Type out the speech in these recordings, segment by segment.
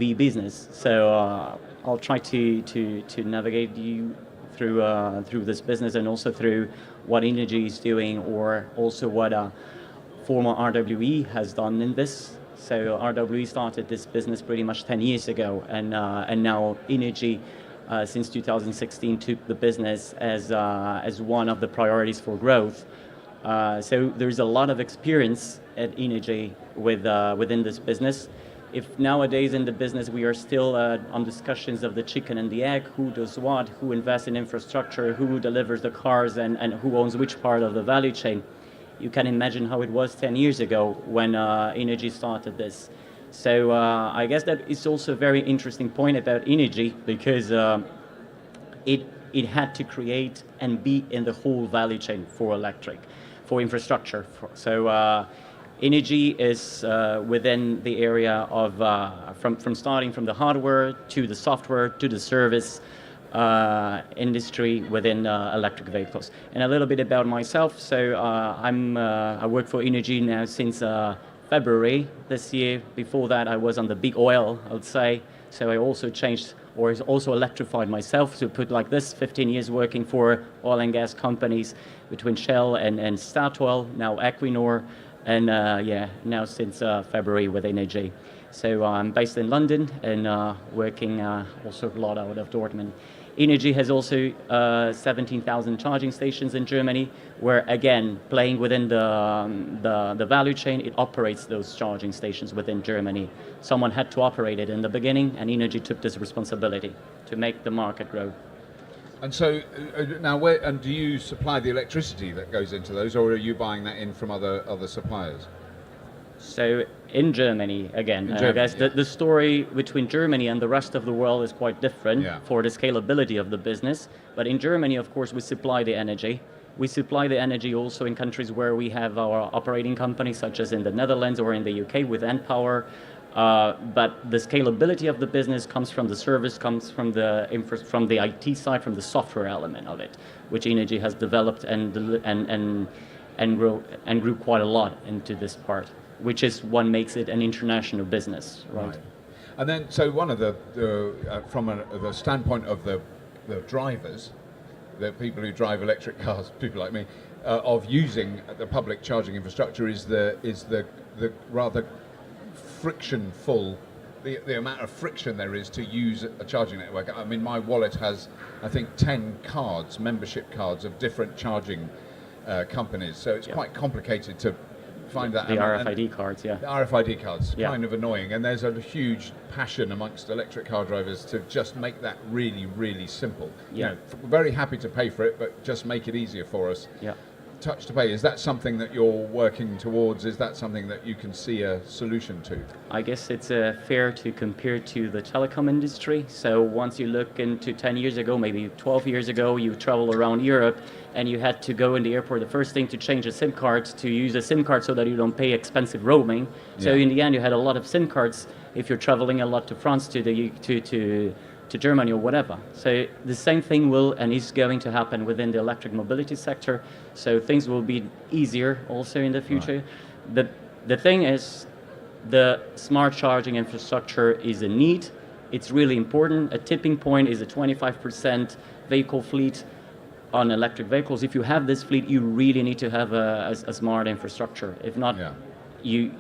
EV business. So I'll try to navigate you through this business and also through what innogy is doing, or also what former RWE has done in this. So RWE started this business pretty much 10 years ago, and now innogy since 2016 took the business as one of the priorities for growth. So there's a lot of experience at innogy within this business. If nowadays in the business we are still on discussions of the chicken and the egg, who does what, who invests in infrastructure, who delivers the cars, and who owns which part of the value chain, you can imagine how it was 10 years ago when innogy started this. So I guess that is also a very interesting point about innogy, because it had to create and be in the whole value chain for electric, for infrastructure. So innogy is within the area of from starting from the hardware to the software to the service industry within electric vehicles. And a little bit about myself. So I work for innogy now since February this year. Before that, I was on the big oil, I would say. So I also changed, or also electrified myself, to put like this, 15 years working for oil and gas companies between Shell and Statoil, now Equinor, and now since February with innogy. So I'm based in London and working also a lot out of Dortmund. Innogy has also 17,000 charging stations in Germany, where again, playing within the value chain, it operates those charging stations within Germany. Someone had to operate it in the beginning, and innogy took this responsibility to make the market grow. And so now, do you supply the electricity that goes into those, or are you buying that in from other suppliers? So in Germany, again, I guess the story between Germany and the rest of the world is quite different for the scalability of the business. But in Germany, of course, we supply the energy. We supply the energy also in countries where we have our operating companies, such as in the Netherlands or in the UK with npower. But the scalability of the business comes from the service, comes from the IT side, from the software element of it, which innogy has developed and grew quite a lot into this part, which is what makes it an international business, right? And then, so one of from the standpoint of the drivers, the people who drive electric cars, people like me, of using the public charging infrastructure is the rather frictionful, the amount of friction there is to use a charging network. I mean, my wallet has, I think, 10 cards, membership cards of different charging companies, so it's quite complicated to find that. The RFID cards, The RFID cards, kind of annoying, and there's a huge passion amongst electric car drivers to just make that really, really simple. You know, very happy to pay for it, but just make it easier for us. Touch to pay, is that something that you're working towards? Is that something that you can see a solution to? I guess it's fair to compare to the telecom industry. So once you look into 10 years ago, maybe 12 years ago, you travel around Europe and you had to go in the airport, the first thing to change a SIM card, to use a SIM card so that you don't pay expensive roaming. So in the end, you had a lot of SIM cards if you're traveling a lot to France, to Germany or whatever. So the same thing will and is going to happen within the electric mobility sector. So things will be easier also in the future. The thing is, the smart charging infrastructure is a need. It's really important. A tipping point is a 25% vehicle fleet on electric vehicles. If you have this fleet, you really need to have a smart infrastructure. If not, you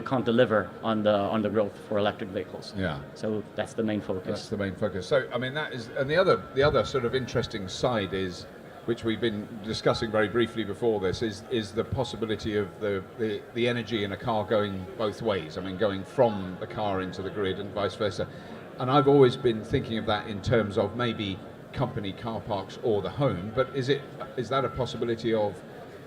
can't deliver on the growth for electric vehicles. So that's the main focus. That's the main focus. So I mean, that is, and the other sort of interesting side is, which we've been discussing very briefly before this, is the possibility of the energy in a car going both ways. I mean, going from the car into the grid and vice versa. And I've always been thinking of that in terms of maybe company car parks or the home. But is that a possibility of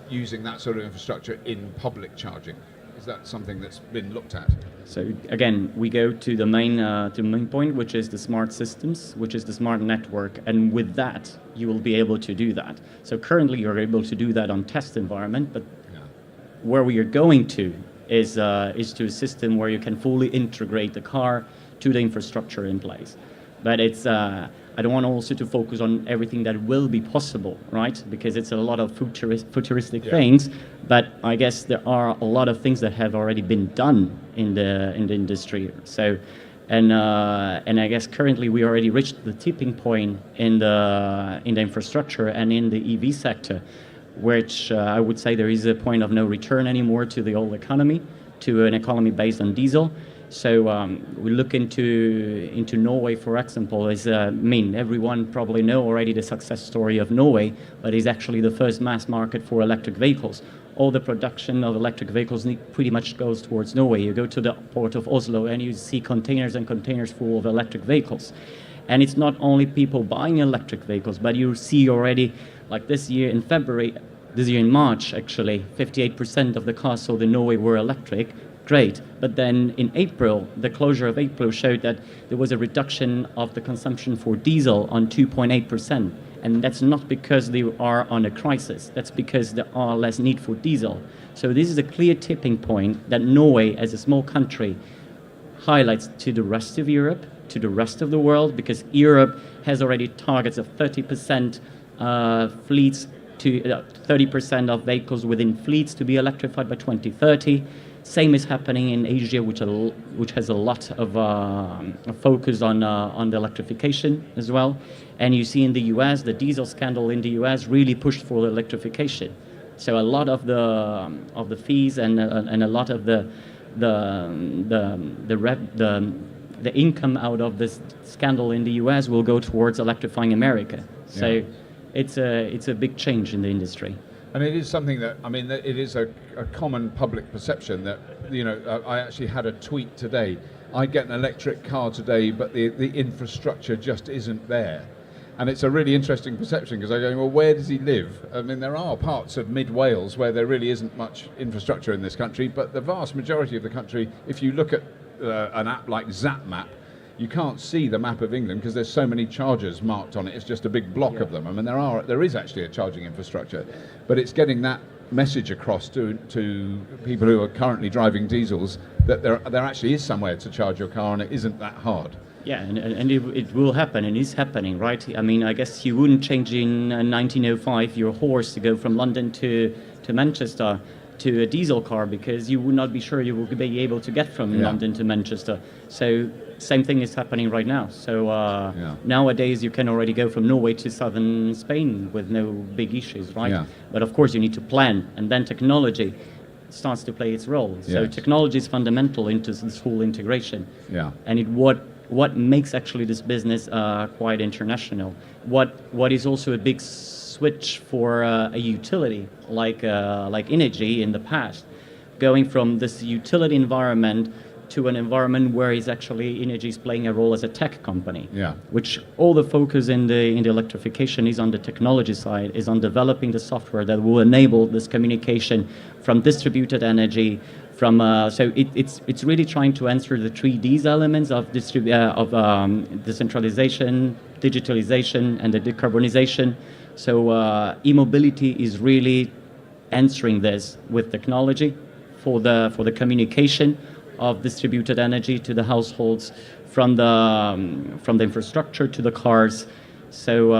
using that sort of infrastructure in public charging? Is that something that's been looked at? So again, we go to the main point, which is the smart systems, which is the smart network, and with that, you will be able to do that. So currently, you're able to do that on test environment, but where we are going to is to a system where you can fully integrate the car to the infrastructure in place. But it's I don't want also to focus on everything that will be possible, right? Because it's a lot of futuristic things, but I guess there are a lot of things that have already been done in the industry. So And I guess currently we already reached the tipping point in the infrastructure and in the EV sector, which I would say there is a point of no return anymore to the old economy, to an economy based on diesel. So we look into Norway, for example. Everyone probably know already the success story of Norway, but it's actually the first mass market for electric vehicles. All the production of electric vehicles pretty much goes towards Norway. You go to the port of Oslo and you see containers and containers full of electric vehicles. And it's not only people buying electric vehicles, but you see already, like this year in March actually, 58% of the cars sold in Norway were electric. Great. But then in April, the closure of April showed that there was a reduction of the consumption for diesel on 2.8%. And that's not because they are on a crisis. That's because there are less need for diesel. So this is a clear tipping point that Norway, as a small country, highlights to the rest of Europe, to the rest of the world, because Europe has already targets of 30% fleets to 30% of vehicles within fleets to be electrified by 2030. Same is happening in Asia, which has a lot of a focus on the electrification as well. And you see in the US, the diesel scandal in the US really pushed for electrification. So a lot of the fees and a lot of the income out of this scandal in the US will go towards electrifying America. So it's a big change in the industry. And it is something that, I mean, it is a common public perception that, I actually had a tweet today. I get an electric car today, but the infrastructure just isn't there. And it's a really interesting perception because I go, well, where does he live? I mean, there are parts of mid-Wales where there really isn't much infrastructure in this country, but the vast majority of the country, if you look at an app like ZapMap, you can't see the map of England because there's so many chargers marked on it. It's just a big block of them. I mean, there is actually a charging infrastructure, but it's getting that message across to people who are currently driving diesels that there actually is somewhere to charge your car and it isn't that hard. Yeah, and it will happen and is happening, right? I mean, I guess you wouldn't change in 1905 your horse to go from London to Manchester to a diesel car because you would not be sure you will be able to get from London to Manchester. So same thing is happening right now. So nowadays you can already go from Norway to southern Spain with no big issues, right? Yeah. But of course you need to plan, and then technology starts to play its role. So technology is fundamental into this full integration. Yeah. And what makes actually this business quite international. What is also a big switch for a utility like innogy in the past, going from this utility environment to an environment where is actually innogy is playing a role as a tech company. Yeah. Which all the focus in the electrification is on the technology side, is on developing the software that will enable this communication from distributed energy. So it's really trying to answer the 3Ds elements of decentralization, digitalization, and the decarbonization. So eMobility is really answering this with technology for the communication of distributed energy to the households, from the infrastructure to the cars. So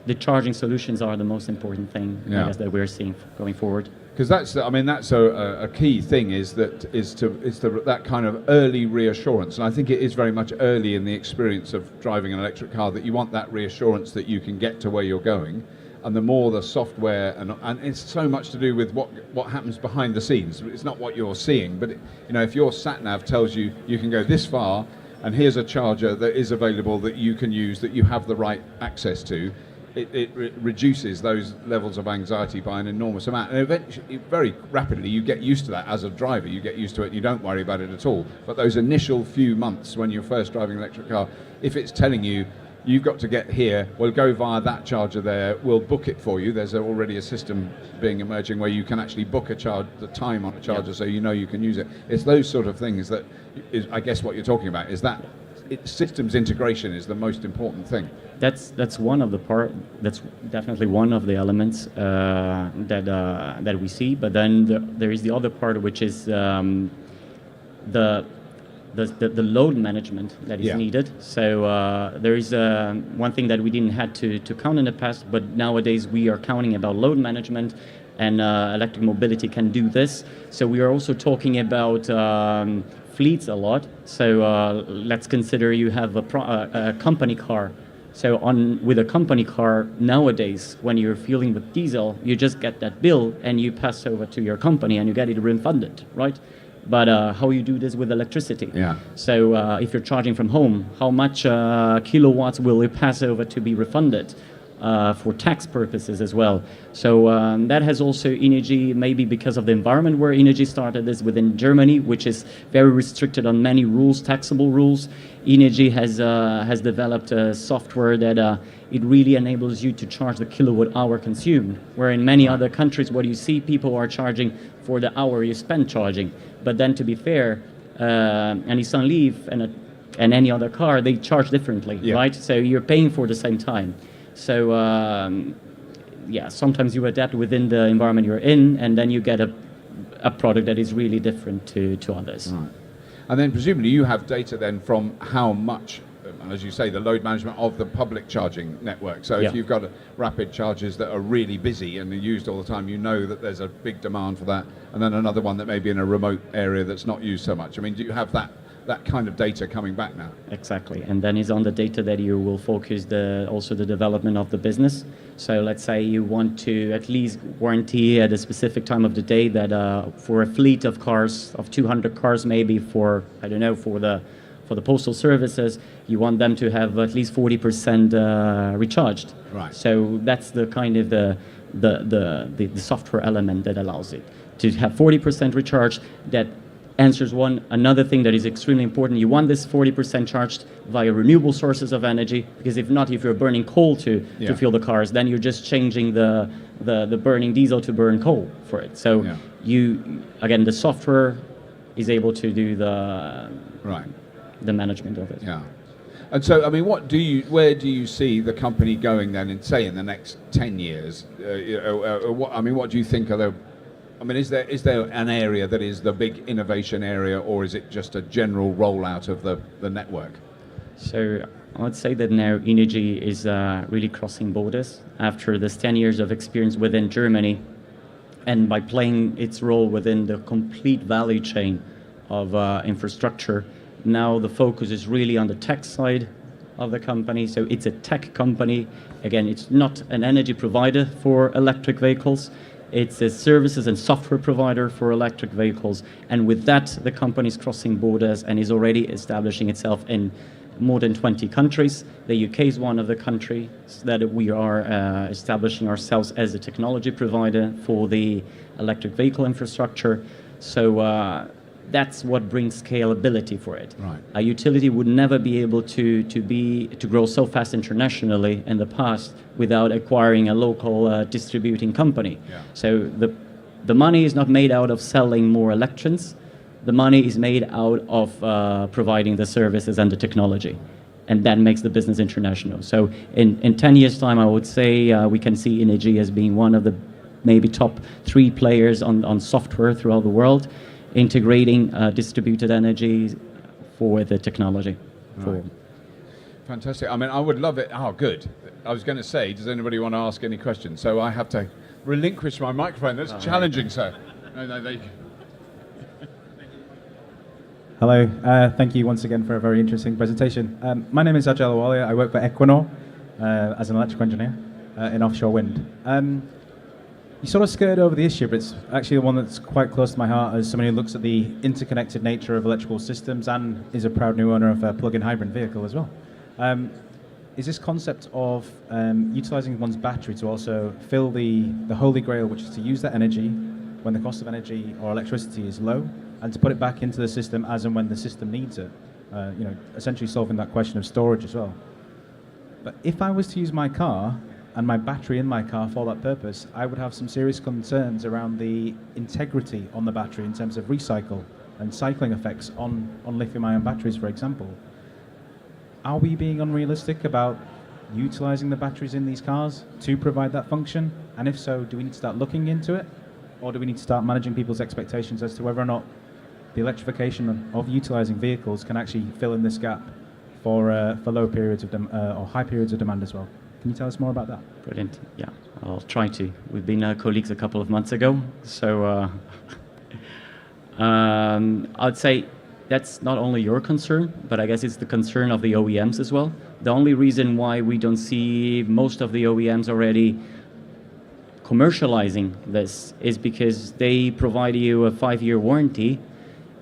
the charging solutions are the most important thing, I guess, that we're seeing going forward. Because that's a key thing is that kind of early reassurance, and I think it is very much early in the experience of driving an electric car that you want that reassurance that you can get to where you're going, and the more the software and it's so much to do with what happens behind the scenes. It's not what you're seeing, but if your sat nav tells you you can go this far, and here's a charger that is available that you can use, that you have the right access to. It reduces those levels of anxiety by an enormous amount, and eventually, very rapidly, you get used to that as a driver. You get used to it, and you don't worry about it at all. But those initial few months when you're first driving an electric car, if it's telling you you've got to get here, we'll go via that charger there, we'll book it for you. There's already a system emerging where you can actually book the time on a charger, so you know you can use it. It's those sort of things that is, I guess, what you're talking about. Is that systems integration is the most important thing. That's one of the That's definitely one of the elements that we see. But then there is the other part, which is the load management that is needed. So there is one thing that we didn't have to count in the past, but nowadays we are counting about load management, and electric mobility can do this. So we are also talking about fleets a lot. So let's consider you have a company car. So with a company car nowadays, when you're fueling with diesel, you just get that bill and you pass over to your company and you get it refunded, right? But how you do this with electricity? Yeah. So if you're charging from home, how much kilowatts will you pass over to be refunded? For tax purposes as well. So that has also innogy, maybe because of the environment where innogy started is within Germany, which is very restricted on many rules, taxable rules. Innogy has developed a software that it really enables you to charge the kilowatt hour consumed, where in many other countries what you see, people are charging for the hour you spend charging. But then to be fair, a Nissan Leaf and any other car, they charge differently, right? So you're paying for the same time. So, sometimes you adapt within the environment you're in, and then you get a product that is really different to others. Right. And then presumably you have data then from how much, as you say, the load management of the public charging network. So if you've got rapid chargers that are really busy and are used all the time, you know that there's a big demand for that, and then another one that may be in a remote area that's not used so much. I mean, do you have that kind of data coming back now? Exactly, and then is on the data that you will focus also the development of the business. So let's say you want to at least guarantee at a specific time of the day that for a fleet of cars, of 200 cars maybe for the postal services, you want them to have at least 40% recharged. Right. So that's the kind of the software element that allows it to have 40% recharged. That answers another thing that is extremely important. You want this 40% charged via renewable sources of energy, because if not, if you're burning coal to fuel the cars, then you're just changing the burning diesel to burn coal for it. So the software is able to do the management of it. Yeah. And so, I mean, where do you see the company going then, in the next 10 years? What do you think are the is there an area that is the big innovation area, or is it just a general rollout of the network? So I would say that now innogy is really crossing borders after this 10 years of experience within Germany, and by playing its role within the complete value chain of infrastructure. Now the focus is really on the tech side of the company. So it's a tech company. Again, it's not an energy provider for electric vehicles. It's a services and software provider for electric vehicles. And with that, the company is crossing borders and is already establishing itself in more than 20 countries. The UK is one of the countries that we are establishing ourselves as a technology provider for the electric vehicle infrastructure. So that's what brings scalability for it. Right. A utility would never be able to grow so fast internationally in the past without acquiring a local distributing company. Yeah. So the money is not made out of selling more electrons. The money is made out of providing the services and the technology, and that makes the business international. So in 10 years' time, I would say we can see innogy as being one of the maybe top 3 players on software throughout the world, integrating distributed energy for the technology. Right. Fantastic. I mean, I would love it. Oh, good. I was going to say, does anybody want to ask any questions? So I have to relinquish my microphone. That's challenging, sir. No, there you go. Hello, thank you once again for a very interesting presentation. My name is Ajay Lawalia. I work for Equinor as an electrical engineer in offshore wind. You sort of skirted over the issue, but it's actually the one that's quite close to my heart as somebody who looks at the interconnected nature of electrical systems and is a proud new owner of a plug-in hybrid vehicle as well. Is this concept of utilizing one's battery to also fill the holy grail, which is to use that energy when the cost of energy or electricity is low, and to put it back into the system as and when the system needs it, essentially solving that question of storage as well. But if I was to use my car and my battery in my car for that purpose, I would have some serious concerns around the integrity on the battery in terms of recycle and cycling effects on lithium-ion batteries, for example. Are we being unrealistic about utilizing the batteries in these cars to provide that function? And if so, do we need to start looking into it? Or do we need to start managing people's expectations as to whether or not the electrification of utilizing vehicles can actually fill in this gap for low periods of or high periods of demand as well? Can you tell us more about that? Brilliant. Yeah, I'll try to. We've been colleagues a couple of months ago, so I'd say that's not only your concern, but I guess it's the concern of the OEMs as well. The only reason why we don't see most of the OEMs already commercializing this is because they provide you a 5-year warranty,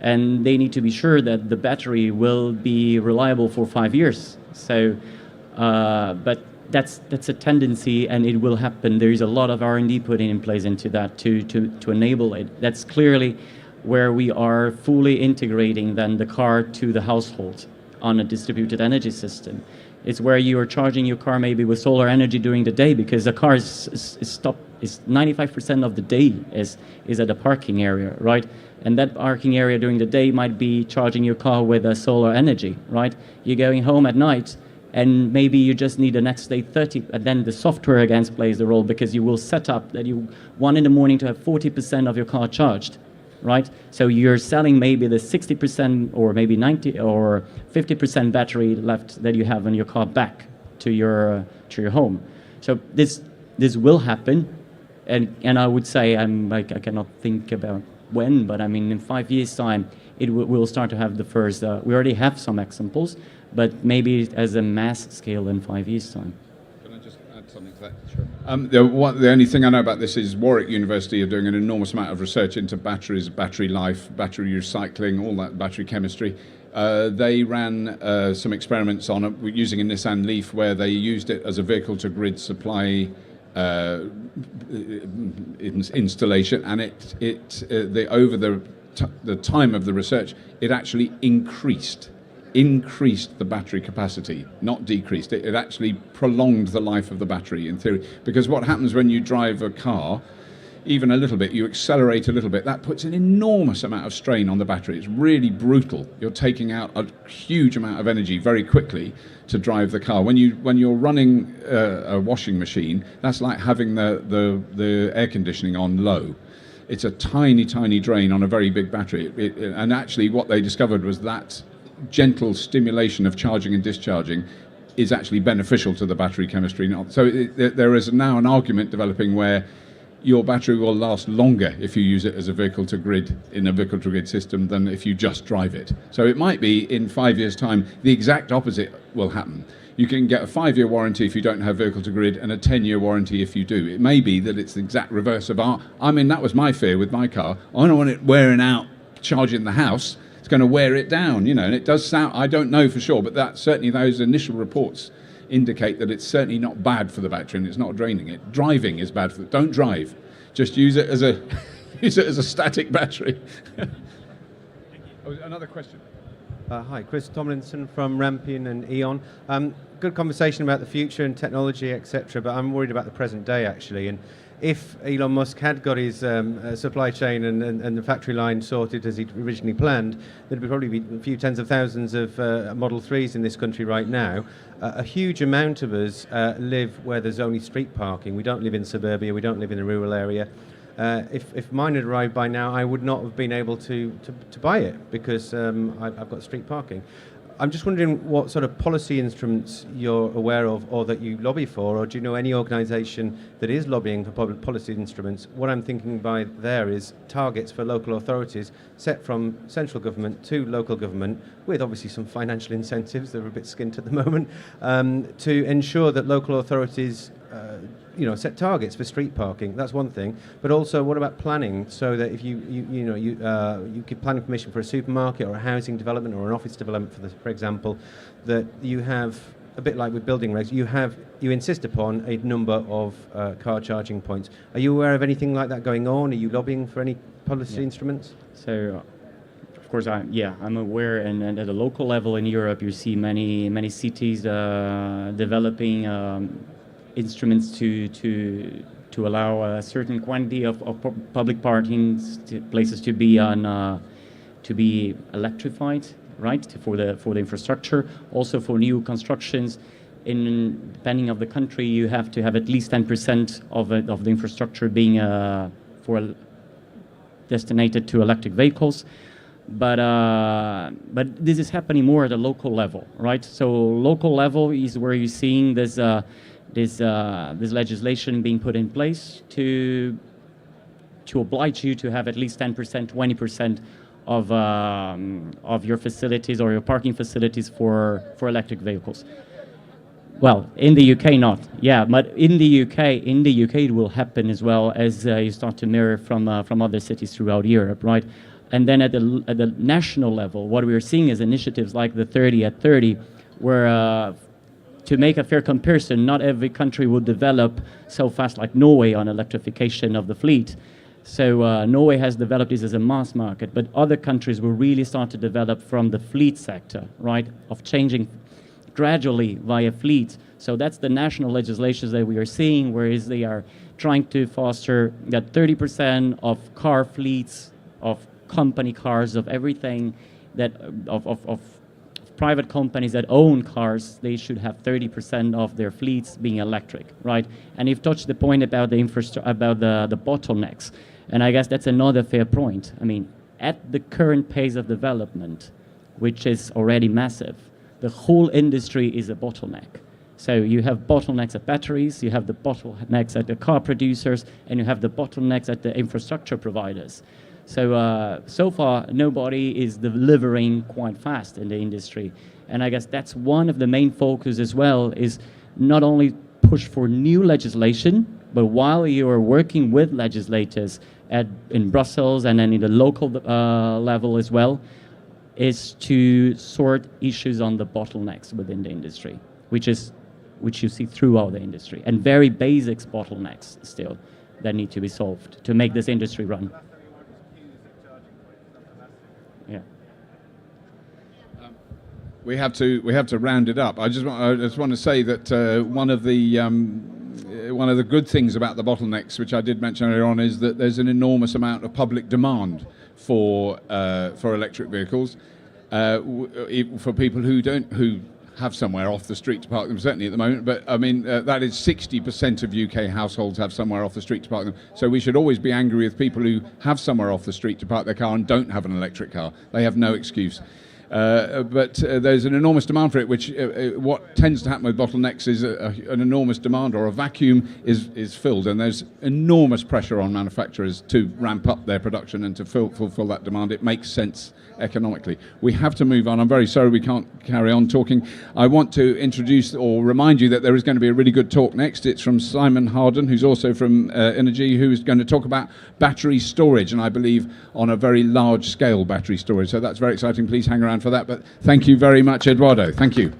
and they need to be sure that the battery will be reliable for 5 years. So, but that's a tendency, and it will happen. There is a lot of R&D putting in place into that to enable it. That's clearly where we are fully integrating then the car to the household on a distributed energy system. It's where you are charging your car maybe with solar energy during the day, because the car is stopped. Is 95% of the day is at a parking area, right? And that parking area during the day might be charging your car with a solar energy, right? You're going home at night, and maybe you just need the next day 30, and then the software again plays the role, because you will set up that you want in the morning to have 40% of your car charged, right? So you're selling maybe the 60% or maybe 90 or 50% battery left that you have in your car back to your home. So this will happen. And I would say I cannot think about when, but I mean in 5 years' time, we'll start to have the first. We already have some examples, but maybe as a mass scale in 5 years' time. Can I just add something to that? Sure. The only thing I know about this is Warwick University are doing an enormous amount of research into batteries, battery life, battery recycling, all that battery chemistry. They ran some experiments on it using a Nissan Leaf, where they used it as a vehicle-to-grid supply installation, and over the time of the research, it actually increased the battery capacity, not decreased. It actually prolonged the life of the battery in theory, because what happens when you drive a car, even a little bit, you accelerate a little bit, that puts an enormous amount of strain on the battery. It's really brutal. You're taking out a huge amount of energy very quickly to drive the car. When you're running a washing machine, that's like having the air conditioning on low. It's a tiny drain on a very big battery. And actually what they discovered was that gentle stimulation of charging and discharging is actually beneficial to the battery chemistry. So there is now an argument developing where your battery will last longer if you use it as a vehicle-to-grid in a vehicle-to-grid system than if you just drive it. So it might be in 5 years' time the exact opposite will happen. You can get a 5-year warranty if you don't have vehicle-to-grid and a 10-year warranty if you do. It may be that it's the exact reverse of that was my fear with my car. I don't want it wearing out charging the house. It's going to wear it down, and it does sound, I don't know for sure, but certainly those initial reports indicate that it's certainly not bad for the battery and it's not draining it. Driving is bad for it. Don't drive. Just use it as a static battery. Another question. Hi, Chris Tomlinson from Rampion and E.ON. Good conversation about the future and technology, etc. But I'm worried about the present day actually. And if Elon Musk had got his supply chain and the factory line sorted as he originally planned, there'd probably be a few tens of thousands of Model 3s in this country right now. A huge amount of us live where there's only street parking. We don't live in suburbia, we don't live in a rural area. If mine had arrived by now, I would not have been able to buy it because I've got street parking. I'm just wondering what sort of policy instruments you're aware of or that you lobby for, or do you know any organisation that is lobbying for public policy instruments? What I'm thinking by there is targets for local authorities set from central government to local government, with obviously some financial incentives, they're a bit skint at the moment, to ensure that local authorities set targets for street parking. That's one thing. But also, what about planning? So that if you give planning permission for a supermarket or a housing development or an office development, for example, that you have a bit like with building regs, you insist upon a number of car charging points. Are you aware of anything like that going on? Are you lobbying for any policy instruments? So, of course, I'm aware, and at a local level in Europe, you see many cities developing instruments to allow a certain quantity of public parking places to be electrified, right, for the infrastructure. Also for new constructions, depending of the country, you have to have at least 10% of the infrastructure being destinated to electric vehicles. But this is happening more at a local level, right? So local level is where you're seeing this legislation being put in place to oblige you to have at least 10%, 20% of your facilities or your parking facilities for electric vehicles. Well, in the UK not, yeah, but in the UK it will happen as well as you start to mirror from other cities throughout Europe, right? And then at the national level, what we are seeing is initiatives like the 30 at 30, where to make a fair comparison, not every country will develop so fast like Norway on electrification of the fleet. So Norway has developed this as a mass market, but other countries will really start to develop from the fleet sector, right, of changing gradually via fleet. So that's the national legislations that we are seeing, whereas they are trying to foster that 30% of car fleets, of company cars, of everything that of private companies that own cars, they should have 30% of their fleets being electric, right? And you've touched the point about the about the bottlenecks, and I guess that's another fair point. I mean, at the current pace of development, which is already massive, the whole industry is a bottleneck. So you have bottlenecks at batteries, you have the bottlenecks at the car producers, and you have the bottlenecks at the infrastructure providers. So so far, nobody is delivering quite fast in the industry. And I guess that's one of the main focus as well, is not only push for new legislation, but while you are working with legislators in Brussels and then in the local level as well, is to sort issues on the bottlenecks within the industry, which you see throughout the industry, and very basic bottlenecks still that need to be solved to make this industry run. Yeah. We have to round it up. I just want to say that one of the good things about the bottlenecks, which I did mention earlier on, is that there's an enormous amount of public demand for electric vehicles, for people who have somewhere off the street to park them, certainly at the moment, but I mean that is 60% of UK households have somewhere off the street to park them. So we should always be angry with people who have somewhere off the street to park their car and don't have an electric car. They have no excuse. But there's an enormous demand for it, which what tends to happen with bottlenecks is an enormous demand, or a vacuum is filled, and there's enormous pressure on manufacturers to ramp up their production and to fulfill that demand. It makes sense economically. We have to move on. I'm very sorry we can't carry on talking. I want to introduce or remind you that there is going to be a really good talk next. It's from Simon Harden, who's also from innogy, who is going to talk about battery storage, and I believe on a very large scale battery storage. So that's very exciting. Please hang around for that. But thank you very much, Eduardo. Thank you.